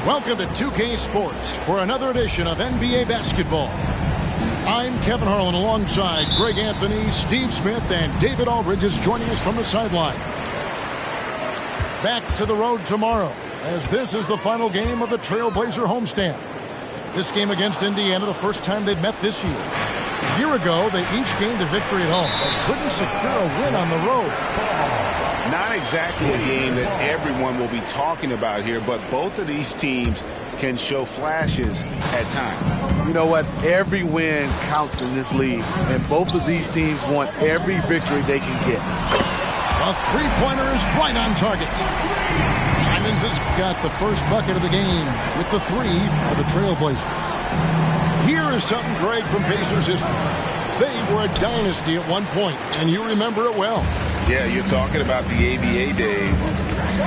Welcome to 2K Sports for another edition of NBA basketball. I'm Kevin Harlan alongside Greg Anthony, Steve Smith, and David Aldridge is joining us from the sideline. Back to the road tomorrow, as this is the final game of the Trailblazer homestand. This game against Indiana, the first time they've met this year. A year ago, they each gained a victory at home, but couldn't secure a win on the road. Not exactly a game that everyone will be talking about here, but both of these teams can show flashes at times. You know what? Every win counts in this league, and both of these teams want every victory they can get. A three-pointer is right on target. Simons has got the first bucket of the game with the three for the Trailblazers. Here is something, Greg, from Pacers history. They were a dynasty at one point, and you remember it well. Yeah, you're talking about the ABA days,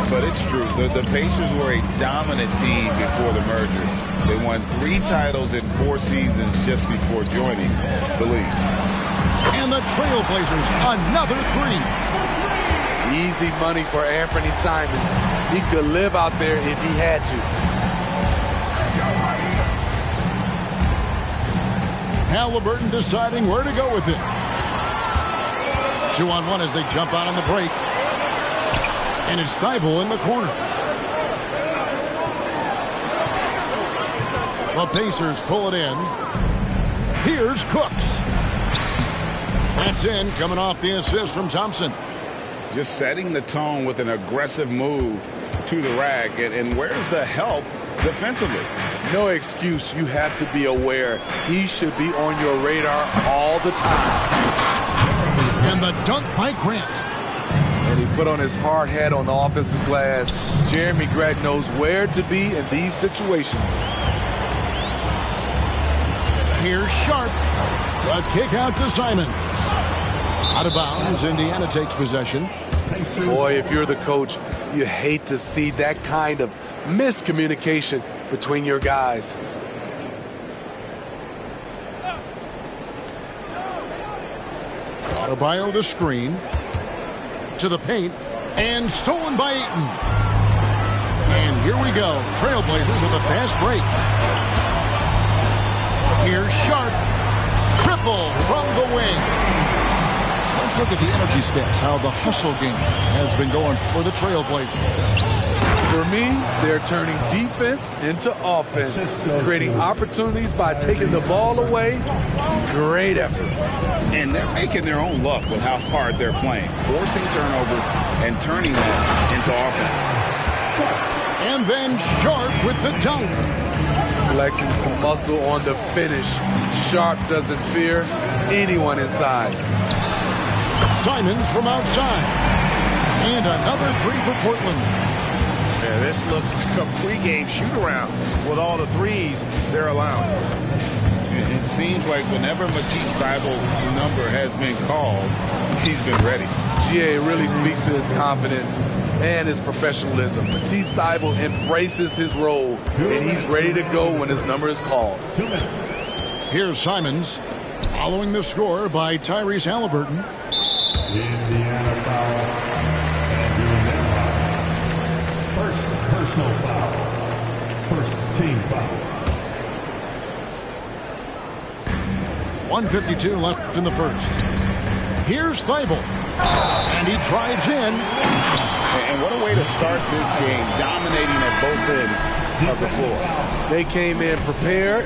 but it's true. The Pacers were a dominant team before the merger. They won 3 titles in 4 seasons just before joining the league. And the Trailblazers, another 3. Easy money for Anthony Simons. He could live out there if he had to. Halliburton deciding where to go with it. 2-on-1 as they jump out on the break. And it's Thybulle in the corner. The Pacers pull it in. Here's Cooks. That's in, coming off the assist from Thompson. Just setting the tone with an aggressive move to the rack. And where's the help defensively? No excuse. You have to be aware. He should be on your radar all the time. And the dunk by Grant. And he put on his hard hat on the offensive glass. Jeremy Grant knows where to be in these situations. Here's Sharp. A kick out to Simons. Out of bounds, Indiana takes possession. Boy, if you're the coach, you hate to see that kind of miscommunication between your guys. Adebayo the screen. To the paint. And stolen by Ayton. And here we go. Trailblazers with a fast break. Here's Sharp. Triple from the wing. Let's look at the energy stats, how the hustle game has been going for the Trailblazers. For me, they're turning defense into offense, creating opportunities by taking the ball away. Great effort. And they're making their own luck with how hard they're playing, forcing turnovers and turning that into offense. And then Sharp with the dunk. Flexing some muscle on the finish. Sharp doesn't fear anyone inside. Simons from outside. And another 3 for Portland. Yeah, this looks like a pregame shoot-around with all the threes they're allowing. It seems like whenever Matisse Thybulle's number has been called, he's been ready. GA really speaks to his confidence and his professionalism. Matisse Thybulle embraces his role, and he's ready to go when his number is called. Here's Simons, following the score by Tyrese Halliburton. Indiana foul. Team foul. 1:52 left in the first. Here's Thybulle. And he drives in. And what a way to start this game, dominating at both ends of the floor. They came in prepared,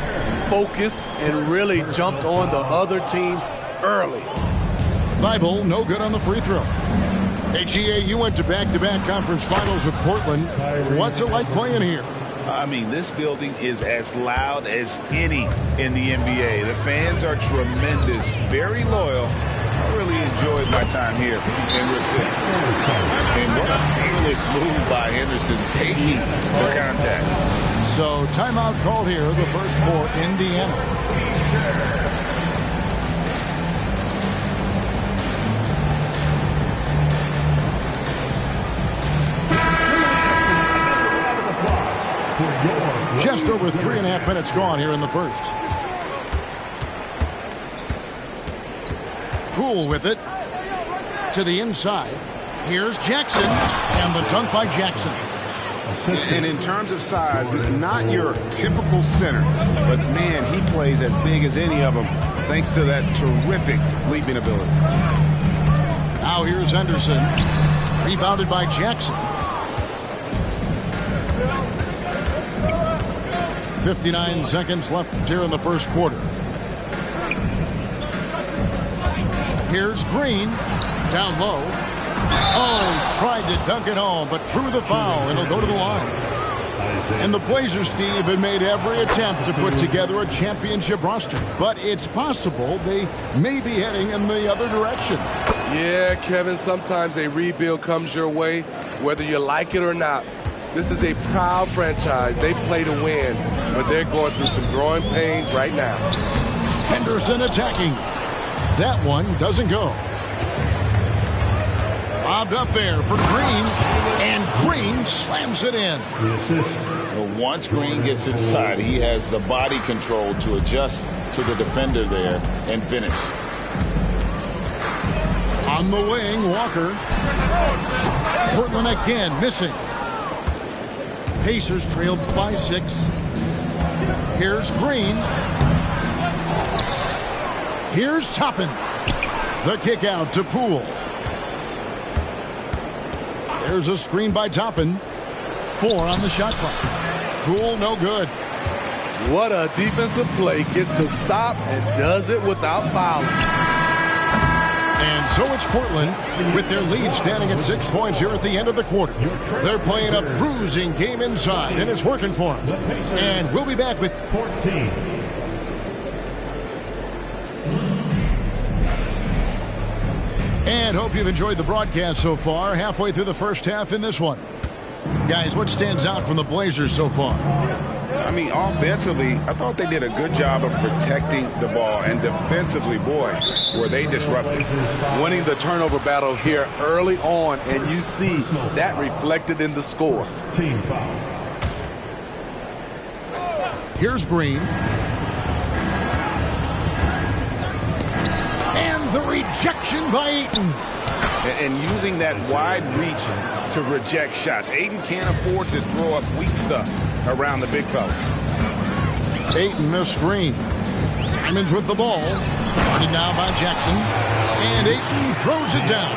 focused, and really jumped on the other team early. Thybulle, no good on the free throw. Hey, GA, you went to back-to-back conference finals with Portland. What's it like playing here? I mean, this building is as loud as any in the NBA. The fans are tremendous, very loyal. I really enjoyed my time here in Rip City. And what a fearless move by Henderson, taking the contact. So timeout called here, the first for Indiana. Just over 3.5 minutes gone here in the first. Poole with it to the inside. Here's Jackson, and the dunk by Jackson. And in terms of size, not your typical center, but man, he plays as big as any of them thanks to that terrific leaping ability. Now here's Henderson, rebounded by Jackson. 59 seconds left here in the first quarter. Here's Green, down low. Oh, tried to dunk it home, but drew the foul, and he'll go to the line. And the Blazers, Steve, have made every attempt to put together a championship roster, but it's possible they may be heading in the other direction. Yeah, Kevin, sometimes a rebuild comes your way, whether you like it or not. This is a proud franchise. They play to win, but they're going through some growing pains right now. Henderson attacking. That one doesn't go. Lobbed up there for Green, and Green slams it in. Well, once Green gets inside, he has the body control to adjust to the defender there and finish. On the wing, Walker. Portland again missing. Pacers trailed by 6. Here's Green. Here's Toppin. The kick out to Poole. There's a screen by Toppin. 4 on the shot clock. Poole, no good. What a defensive play. Gets the stop and does it without fouling. And so it's Portland with their lead standing at 6 points here at the end of the quarter. They're playing a bruising game inside, and it's working for them. And we'll be back with 14. And hope you've enjoyed the broadcast so far. Halfway through the first half in this one. Guys, what stands out from the Blazers so far? I mean, offensively, I thought they did a good job of protecting the ball. And defensively, boy, were they disruptive. Winning the turnover battle here early on, and you see that reflected in the score. Team foul. Here's Green. And the rejection by Ayton. And using that wide reach to reject shots. Ayton can't afford to throw up weak stuff around the big fella. Ayton missed Green. Simons with the ball. Guarded now by Jackson. And Ayton throws it down.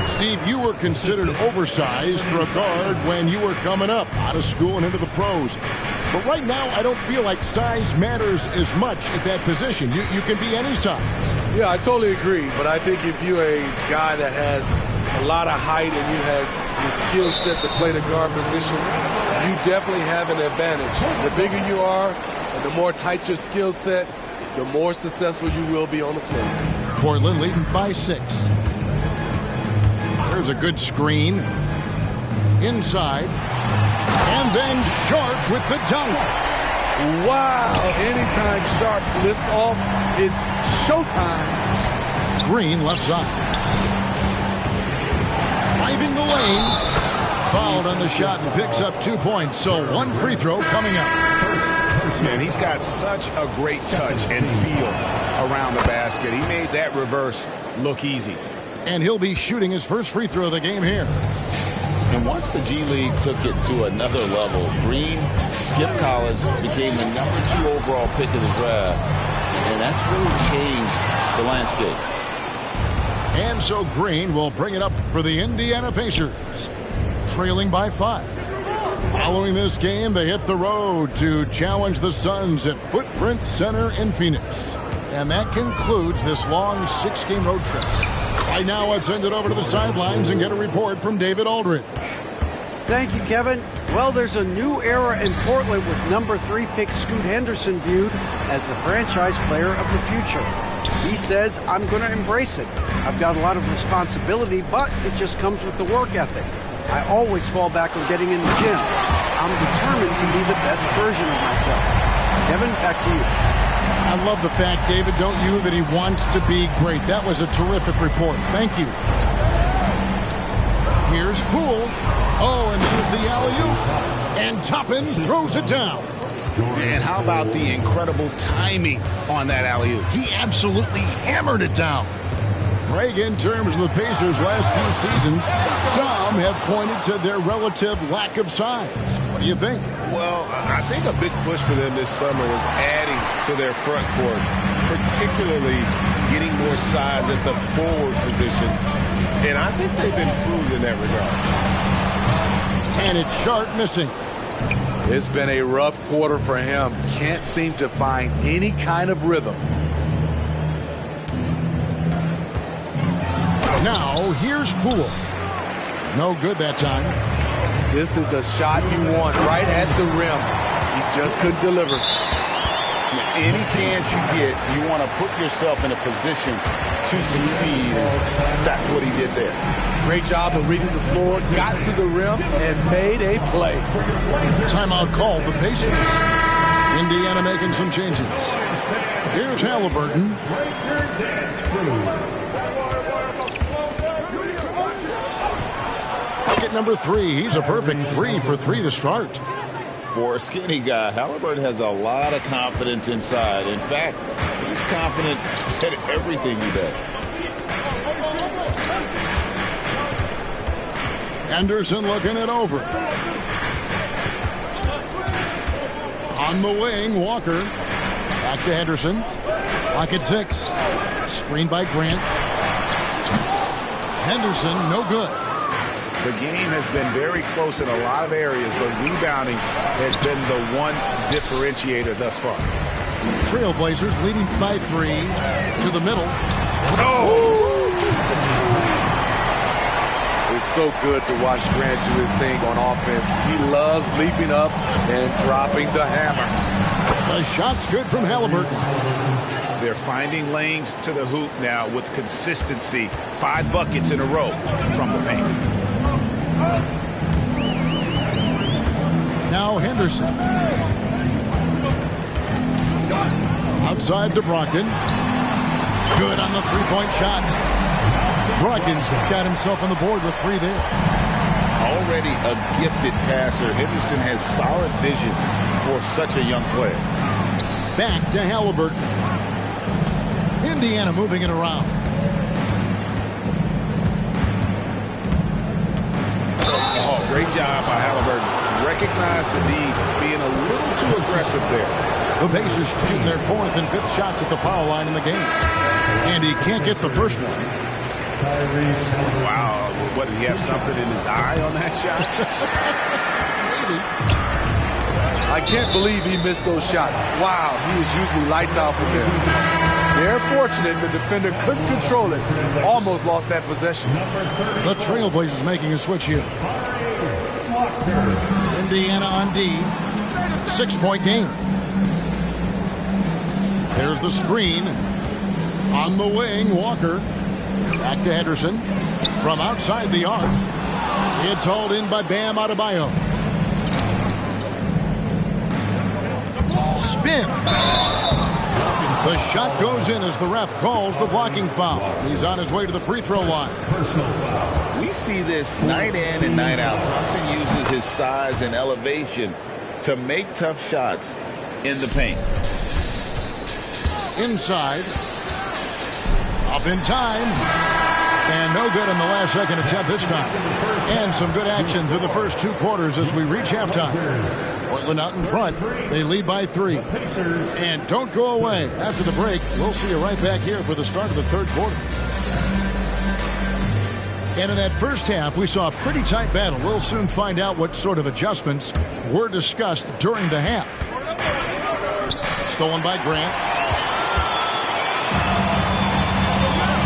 Steve, you were considered oversized for a guard when you were coming up out of school and into the pros. But right now, I don't feel like size matters as much at that position. You can be any size. Yeah, I totally agree. But I think if you're a guy that has a lot of height and you has the skill set to play the guard position, you definitely have an advantage. The bigger you are and the more tight your skill set, the more successful you will be on the floor. Portland leading by 6. There's a good screen. Inside. And then Sharp with the dunk. Wow. Anytime Sharp lifts off, it's showtime. Green left side. Driving the lane. Fouled on the shot and picks up 2 points. So 1 free throw coming up. Man, he's got such a great touch and feel around the basket. He made that reverse look easy. And he'll be shooting his first free throw of the game here. And once the G League took it to another level, Green skipped college, became the #2 overall pick in the draft, and that's really changed the landscape. And so Green will bring it up for the Indiana Pacers, trailing by 5. Following this game, they hit the road to challenge the Suns at Footprint Center in Phoenix. And that concludes this long 6-game road trip. Right now, let's send it over to the sidelines and get a report from David Aldridge. Thank you, Kevin. Well, there's a new era in Portland with #3 pick Scoot Henderson viewed as the franchise player of the future. He says, I'm going to embrace it. I've got a lot of responsibility, but it just comes with the work ethic. I always fall back on getting in the gym. I'm determined to be the best version of myself. Kevin, back to you. I love the fact, David, don't you, that he wants to be great. That was a terrific report. Thank you. Here's Poole. Oh, and there's the alley-oop. And Toppin throws it down. And how about the incredible timing on that alley-oop? He absolutely hammered it down. Greg, in terms of the Pacers' last few seasons, some have pointed to their relative lack of size. What do you think? Well, I think a big push for them this summer was adding to their front court, particularly getting more size at the forward positions. And I think they've improved in that regard. And it's Sharp missing. It's been a rough quarter for him. Can't seem to find any kind of rhythm. Now, here's Poole. No good that time. This is the shot you want right at the rim. He just couldn't deliver. Any chance you get, you want to put yourself in a position to succeed. That's what he did there. Great job of reading the floor, got to the rim, and made a play. Timeout called the Pacers. Indiana making some changes. Here's Halliburton. Bucket #3. He's a perfect 3 for 3 to start. For a skinny guy, Halliburton has a lot of confidence inside. In fact, he's confident at everything he does. Anderson looking it over. On the wing, Walker. Back to Henderson. Pocket 6. Screened by Grant. Henderson, no good. The game has been very close in a lot of areas, but rebounding has been the one differentiator thus far. Trailblazers leading by 3 to the middle. It's so good to watch Grant do his thing on offense. He loves leaping up and dropping the hammer. The shot's good from Halliburton. They're finding lanes to the hoop now with consistency. 5 buckets in a row from the paint. Now Henderson. Outside to Brogdon. Good on the three-point shot. Brogdon's got himself on the board with 3 there. Already a gifted passer, Henderson has solid vision for such a young player. Back to Halliburton. Indiana moving it around. Oh, great job by Halliburton. Recognize the need, being a little too aggressive there. The Pacers shooting their 4th and 5th shots at the foul line in the game. And he can't get the first one. Wow, what, did he have something in his eye on that shot? Maybe. I can't believe he missed those shots. Wow, he was usually lights out from there. They're fortunate the defender couldn't control it. Almost lost that possession. The Trailblazers making a switch here. Indiana on D. 6-point game. There's the screen. On the wing, Walker. Back to Henderson. From outside the arc. It's hauled in by Bam Adebayo. Spins. The shot goes in as the ref calls the blocking foul. He's on his way to the free throw line. We see this night in and night out. Thompson uses his size and elevation to make tough shots in the paint. Inside. Up in time. And no good on the last second attempt this time. And some good action through the first 2 quarters as we reach halftime. Portland out in front. They lead by 3. And don't go away. After the break, we'll see you right back here for the start of the third quarter. And in that first half, we saw a pretty tight battle. We'll soon find out what sort of adjustments were discussed during the half. Stolen by Grant.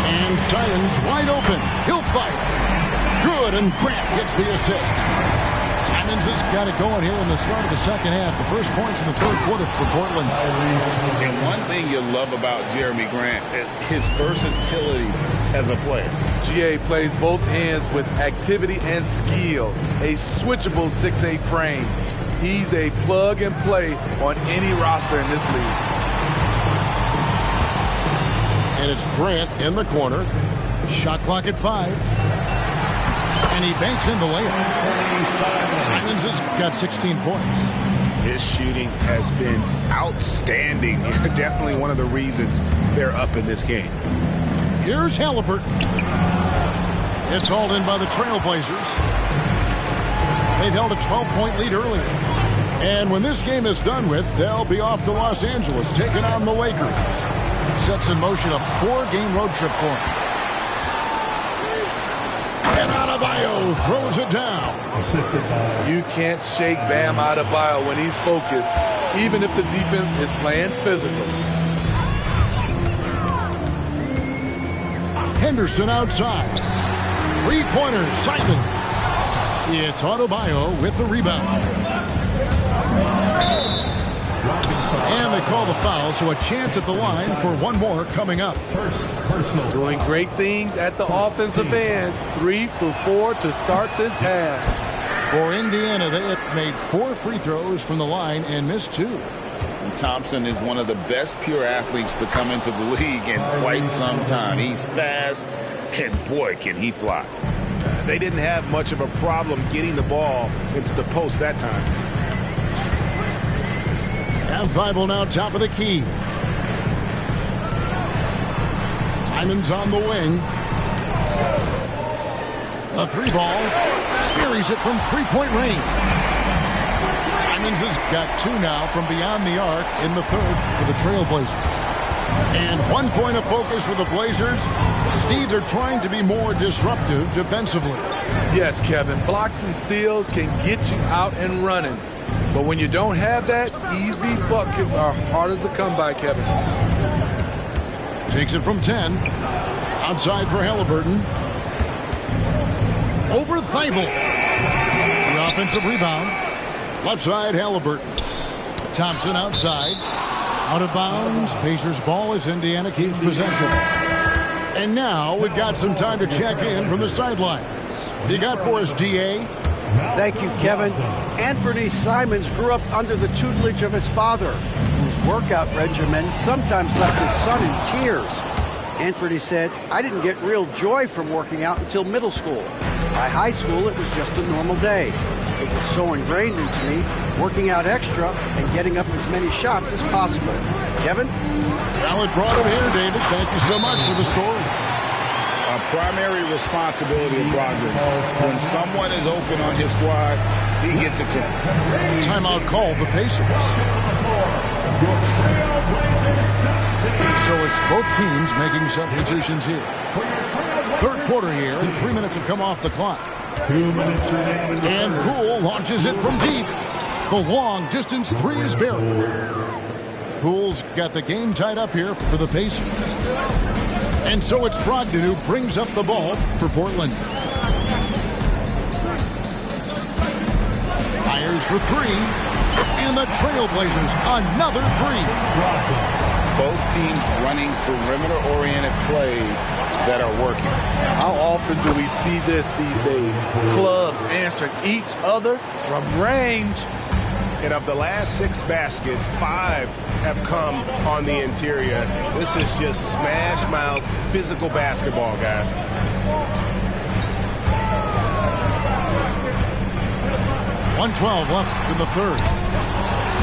And Simons wide open. He'll fight. Good, and Grant gets the assist. Simons has got it going here in the start of the second half. The first points in the third quarter for Portland. And one thing you love about Jeremy Grant is his versatility as a player. GA plays both ends with activity and skill. A switchable 6'8" frame. He's a plug and play on any roster in this league. And it's Grant in the corner. Shot clock at 5. And he banks in the layup. Simons has got 16 points. His shooting has been outstanding. Definitely one of the reasons they're up in this game. Here's Halliburton. It's hauled in by the Trailblazers. They've held a 12-point lead earlier. And when this game is done with, they'll be off to Los Angeles, taking on the Lakers. Sets in motion a 4-game road trip for him. And Adebayo throws it down. You can't shake Bam Adebayo when he's focused, even if the defense is playing physical. Henderson outside. 3-pointer, Simons. It's Adebayo with the rebound. And they call the foul, so a chance at the line for one more coming up. Doing great things at the offensive end. 3 for 4 to start this half. For Indiana, they have made 4 free throws from the line and missed 2. Thompson is one of the best pure athletes to come into the league in quite some time. He's fast, and boy, can he fly. They didn't have much of a problem getting the ball into the post that time. And Thibault now top of the key. Simons on the wing. A 3-ball. Buries it from 3-point range. Simons has got 2 now from beyond the arc in the third for the Trailblazers. And 1 point of focus for the Blazers. Steve, they're trying to be more disruptive defensively. Yes, Kevin. Blocks and steals can get you out and running. But when you don't have that, easy buckets are harder to come by, Kevin. Takes it from 10. Outside for Halliburton. Over Thibault. The offensive rebound. Left side, Halliburton. Thompson outside. Out of bounds. Pacers ball as Indiana keeps possession. And now we've got some time to check in from the sidelines. You got for us, DA? Thank you, Kevin. Anthony Simons grew up under the tutelage of his father, whose workout regimen sometimes left his son in tears. Anthony said, "I didn't get real joy from working out until middle school. By high school, it was just a normal day. It was so ingrained into me, working out extra and getting up as many shots as possible." Kevin? Well, it brought him here, David. Thank you so much for the story. A primary responsibility of Brogdon. When someone is open on his squad, he gets it to him. Timeout called the Pacers. So it's both teams making substitutions here. Third quarter here, and 3 minutes have come off the clock. And Poole launches it from deep. The long distance 3 is buried. Poole's got the game tied up here for the Pacers. And so it's Brogdon who brings up the ball for Portland. Fires for 3. And the Trailblazers, another 3. Both teams running perimeter-oriented plays that are working. How often do we see this these days? Clubs answering each other from range. And of the last 6 baskets, 5 have come on the interior. This is just smash mouth physical basketball, guys. .112 left in the third.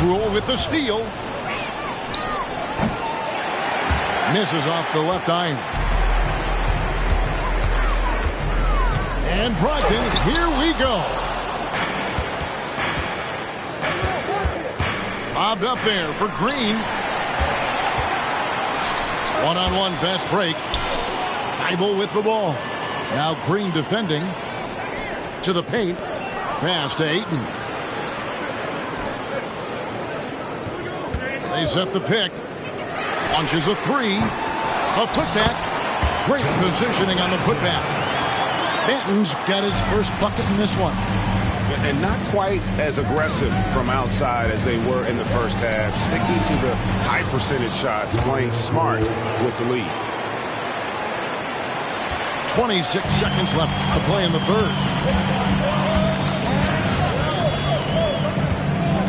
Poole with the steal. Misses off the left iron. And Brogdon, here we go. Bobbed up there for Green. One-on-one fast break. Thibault with the ball. Now Green defending. To the paint. Pass to Ayton. They set the pick. Launches a three. A putback. Great positioning on the putback. Benton's got his first bucket in this one. And not quite as aggressive from outside as they were in the first half. Sticking to the high percentage shots, playing smart with the lead. 26 seconds left to play in the third.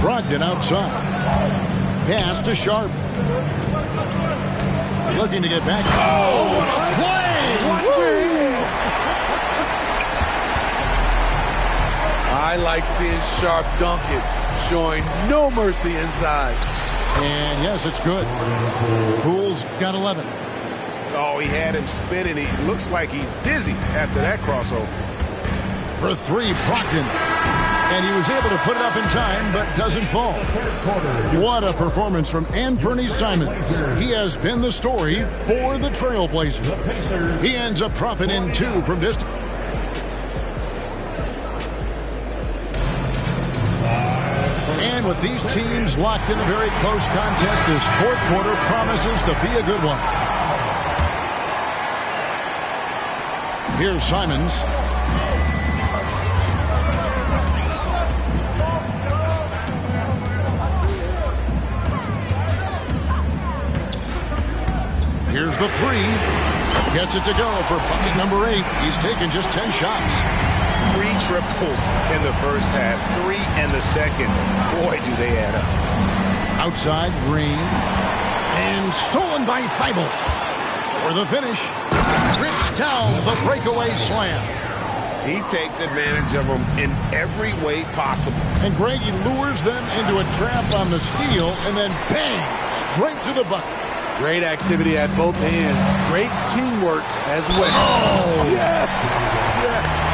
Brogdon outside. Pass to Sharp. Looking to get back. Oh, play! I like seeing Sharp dunk it, showing no mercy inside. And yes, it's good. Poole's got 11. Oh, he had him spinning. He looks like he's dizzy after that crossover. For three, Brogdon. And he was able to put it up in time, but doesn't fall. What a performance from Anfernee Simons. He has been the story for the Trailblazers. He ends up dropping in 2 from distance. And with these teams locked in a very close contest, this fourth quarter promises to be a good one. Here's Simons. Here's the three. Gets it to go for bucket number 8. He's taken just 10 shots. 3 triples in the first half, 3 in the second. Boy, do they add up. Outside, Green. And stolen by Thibault. For the finish. Rips down the breakaway slam. He takes advantage of them in every way possible. And Greg, he lures them into a trap on the steal, and then bang, straight to the bucket. Great activity at both ends. Great teamwork as well. Oh! Yes! Yes!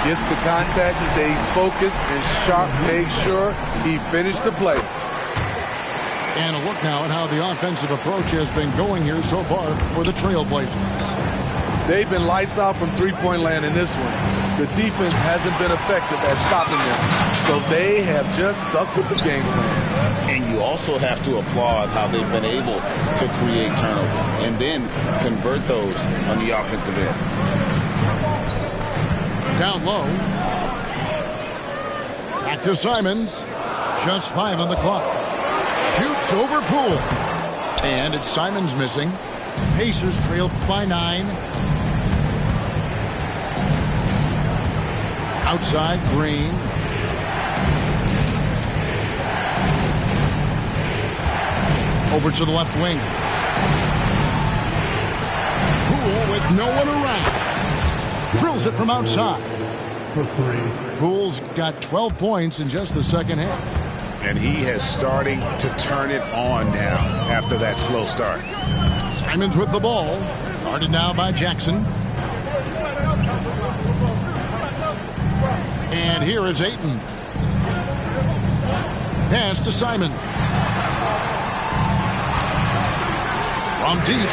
Gets the contact, stays focused, and Sharp makes sure he finished the play. And a look now at how the offensive approach has been going here so far for the Trailblazers. They've been lights out from three-point land in this one. The defense hasn't been effective at stopping them, so they have just stuck with the game plan. And you also have to applaud how they've been able to create turnovers and then convert those on the offensive end. Down low. Back to Simons. Just 5 on the clock. Shoots over Poole. And it's Simons missing. Pacers trail by 9. Outside, Green. Over to the left wing. Poole with no one around. Drills it from outside. Poole's got 12 points in just the second half. And he has starting to turn it on now after that slow start. Simons with the ball. Guarded now by Jackson. And here is Ayton. Pass to Simons. From deep.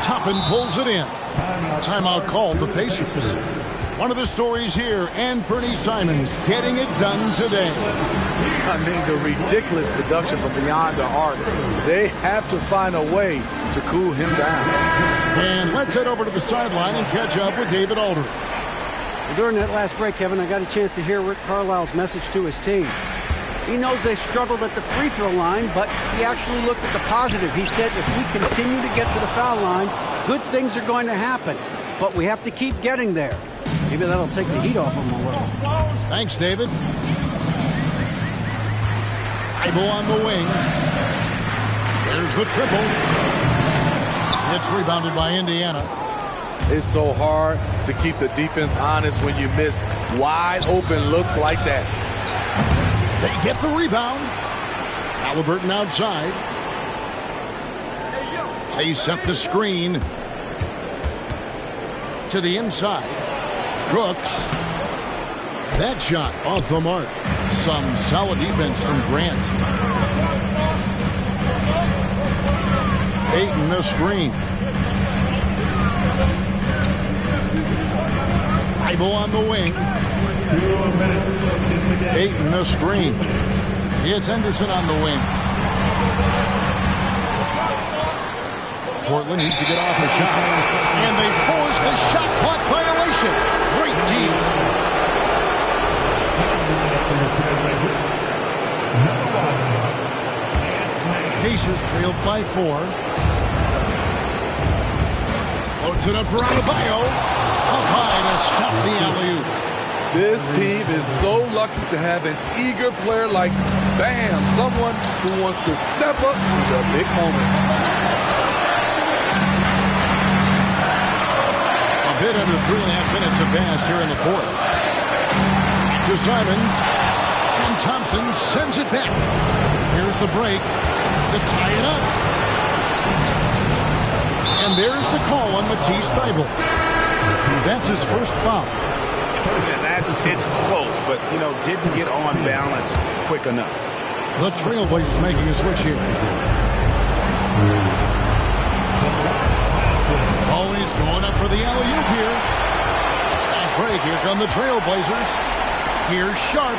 Toppin pulls it in. Timeout called the Pacers. One of the stories here, Anfernee Simons getting it done today. I mean, the ridiculous production from beyond the arc. They have to find a way to cool him down. And let's head over to the sideline and catch up with David Aldridge. During that last break, Kevin, I got a chance to hear Rick Carlisle's message to his team. He knows they struggled at the free throw line, but he actually looked at the positive. He said if we continue to get to the foul line, good things are going to happen. But we have to keep getting there. Maybe that'll take the heat off him a little. Thanks, David. Thibault on the wing. There's the triple. It's rebounded by Indiana. It's so hard to keep the defense honest when you miss wide open looks like that. They get the rebound. Halliburton outside. They set the screen. to the inside. Brooks. That shot off the mark. Some solid defense from Grant. Ayton a screen. Bible on the wing. 2 minutes. Ayton a screen. It's Henderson on the wing. Portland needs to get off a shot. And they force the shot clock violation. Great team. Pacers trailed by 4. Loads it up for Adebayo. Up high to stop the alley-oop. This team is so lucky to have an eager player like Bam, someone who wants to step up in the big moments. A bit under 3.5 minutes have passed here in the fourth. To Simons. And Thompson sends it back. Here's the break to tie it up. And there's the call on Matisse Thybulle. That's his first foul. It's close, but, didn't get on balance quick enough. The Trailblazers making a switch here. Always going up for the alley-oop here. Nice break. Here come the Trailblazers. Here's Sharp.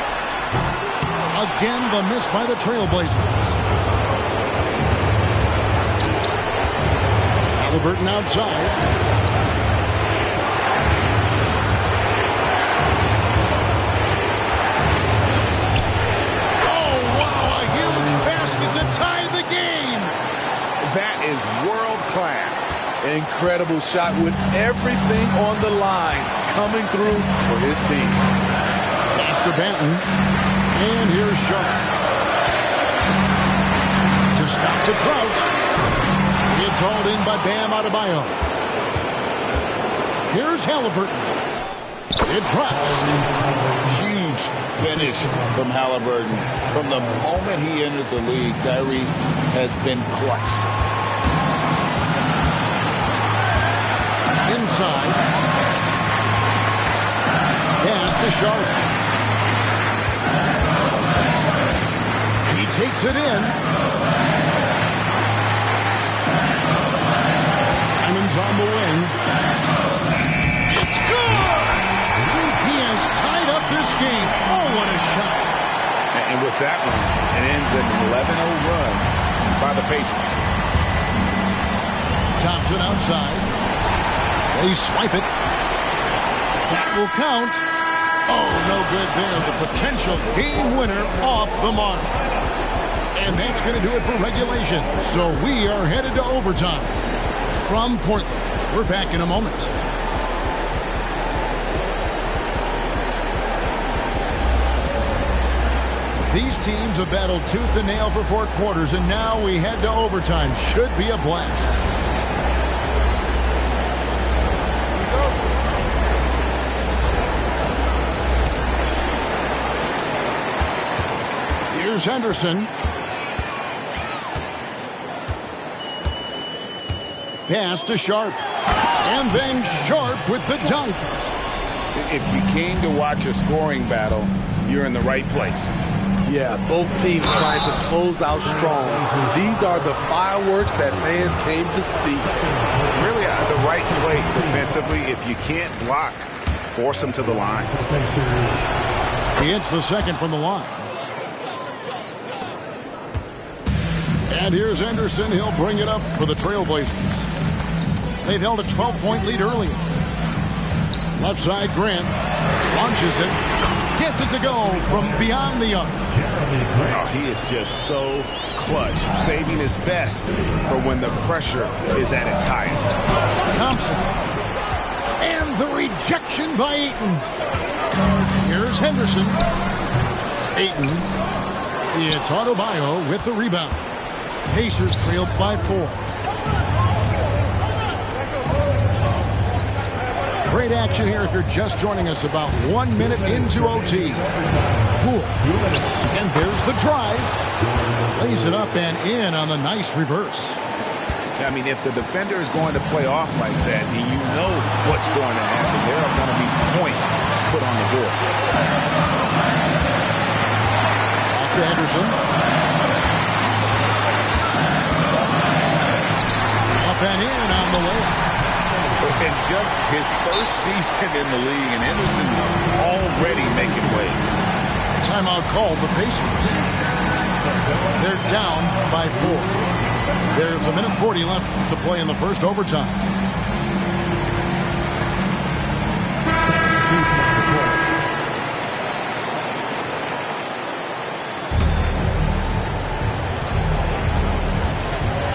Again, the miss by the Trailblazers. Halliburton outside. To tie the game. That is world class. Incredible shot with everything on the line coming through for his team. Pass to Banton. And here's Sharp. To stop the Trout. It's hauled in by Bam Adebayo. Here's Halliburton. It drops. Huge finish from Halliburton. From the moment he entered the league, Tyrese has been clutch. Inside. Pass to Sharp. He takes it in. Simon's on the wing. It's good! He has tied up this game. Oh, what a shot. And with that one, it ends an 11-0 run by the Pacers. Thompson outside. They swipe it. That will count. Oh, no good there. The potential game winner off the mark. And that's going to do it for regulation. So we are headed to overtime. From Portland, we're back in a moment. These teams have battled tooth and nail for 4 quarters, and now we head to overtime. Should be a blast. Here's Henderson. Pass to Sharp. And then Sharp with the dunk. If you came to watch a scoring battle, you're in the right place. Yeah, both teams trying to close out strong. These are the fireworks that fans came to see. Really, the right play defensively. If you can't block, force them to the line. He hits the second from the line. And here's Anderson. He'll bring it up for the Trailblazers. They've held a 12-point lead earlier. Left side, Grant launches it. Gets it to go from beyond the arc. Oh, he is just so clutch, saving his best for when the pressure is at its highest. Thompson. And the rejection by Ayton. Here's Henderson. Ayton. It's Adebayo with the rebound. Pacers trailed by 4. Great action here if you're just joining us, about 1 minute into OT. Poole. And there's the drive. Lays it up and in on the nice reverse. I mean, if the defender is going to play off like that, and you know what's going to happen, there are going to be points put on the board. Back to Henderson. Up and in on the way. In just his first season in the league, and Henderson's already making waves. Timeout called the Pacers. They're down by 4. There's 1:40 left to play in the first overtime.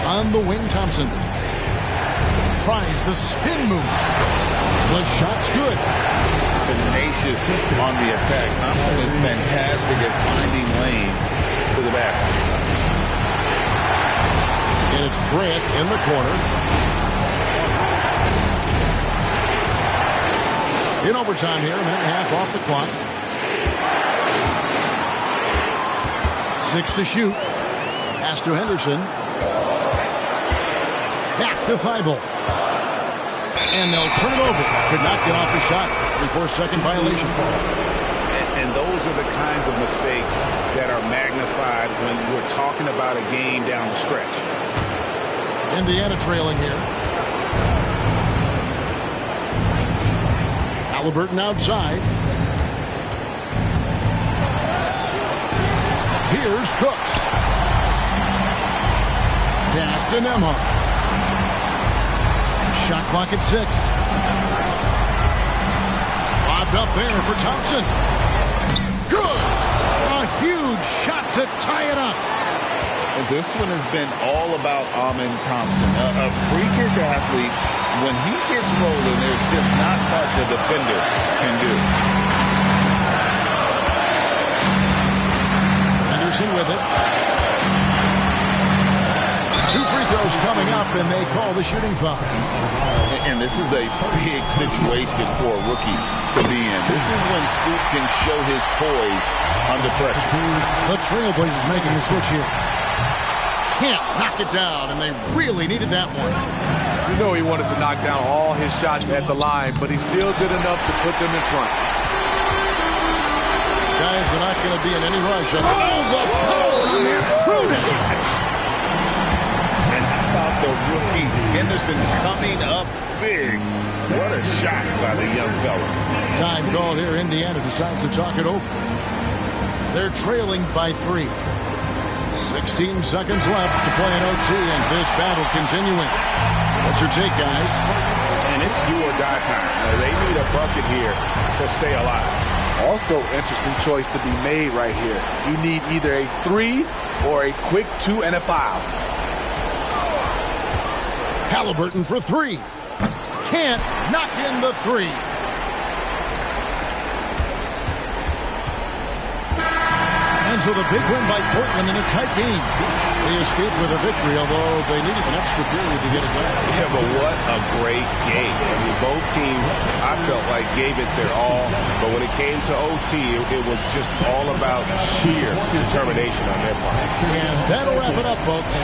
On the wing, Thompson tries the spin move. The shot's good. Tenacious on the attack. Thompson is fantastic at finding lanes to the basket. And it's Grant in the corner. In overtime here, a minute and a half off the clock. 6 to shoot. Pass to Henderson. Back to Thibault. And they'll turn it over. Could not get off the shot. 24-second violation. And those are the kinds of mistakes that are magnified when we're talking about a game down the stretch. Indiana trailing here. Halliburton outside. Here's Cooks. Pass to Nembhard. Shot clock at 6. Lobbed up there for Thompson. Good! A huge shot to tie it up. And this one has been all about Amen Thompson. A freakish athlete. When he gets rolling, there's just not much a defender can do. Henderson with it. 2 free throws coming up, and they call the shooting foul. And this is a big situation for a rookie to be in. This is when Scoot can show his poise under pressure. The Trailblazers making the switch here. Can't knock it down, and they really needed that one. You know he wanted to knock down all his shots at the line, but he still did enough to put them in front. Guys are not going to be in any rush. Oh, the power on that prudent. About the rookie Henderson coming up big. What a shot by the young fella. Time called here. Indiana decides to talk it over. They're trailing by 3. 16 seconds left to play in OT, and this battle continuing. What's your take, guys? And it's do or die time. They need a bucket here to stay alive. Also, interesting choice to be made right here. You need either a 3 or a quick 2 and a foul. Halliburton for 3. Can't knock in the 3. And so the big win by Portland in a tight game. They escaped with a victory, although they needed an extra period to get it done. Yeah, but what a great game. I mean, both teams, I felt like, gave it their all. But when it came to OT, it was just all about sheer determination on their part. And that'll wrap it up, folks.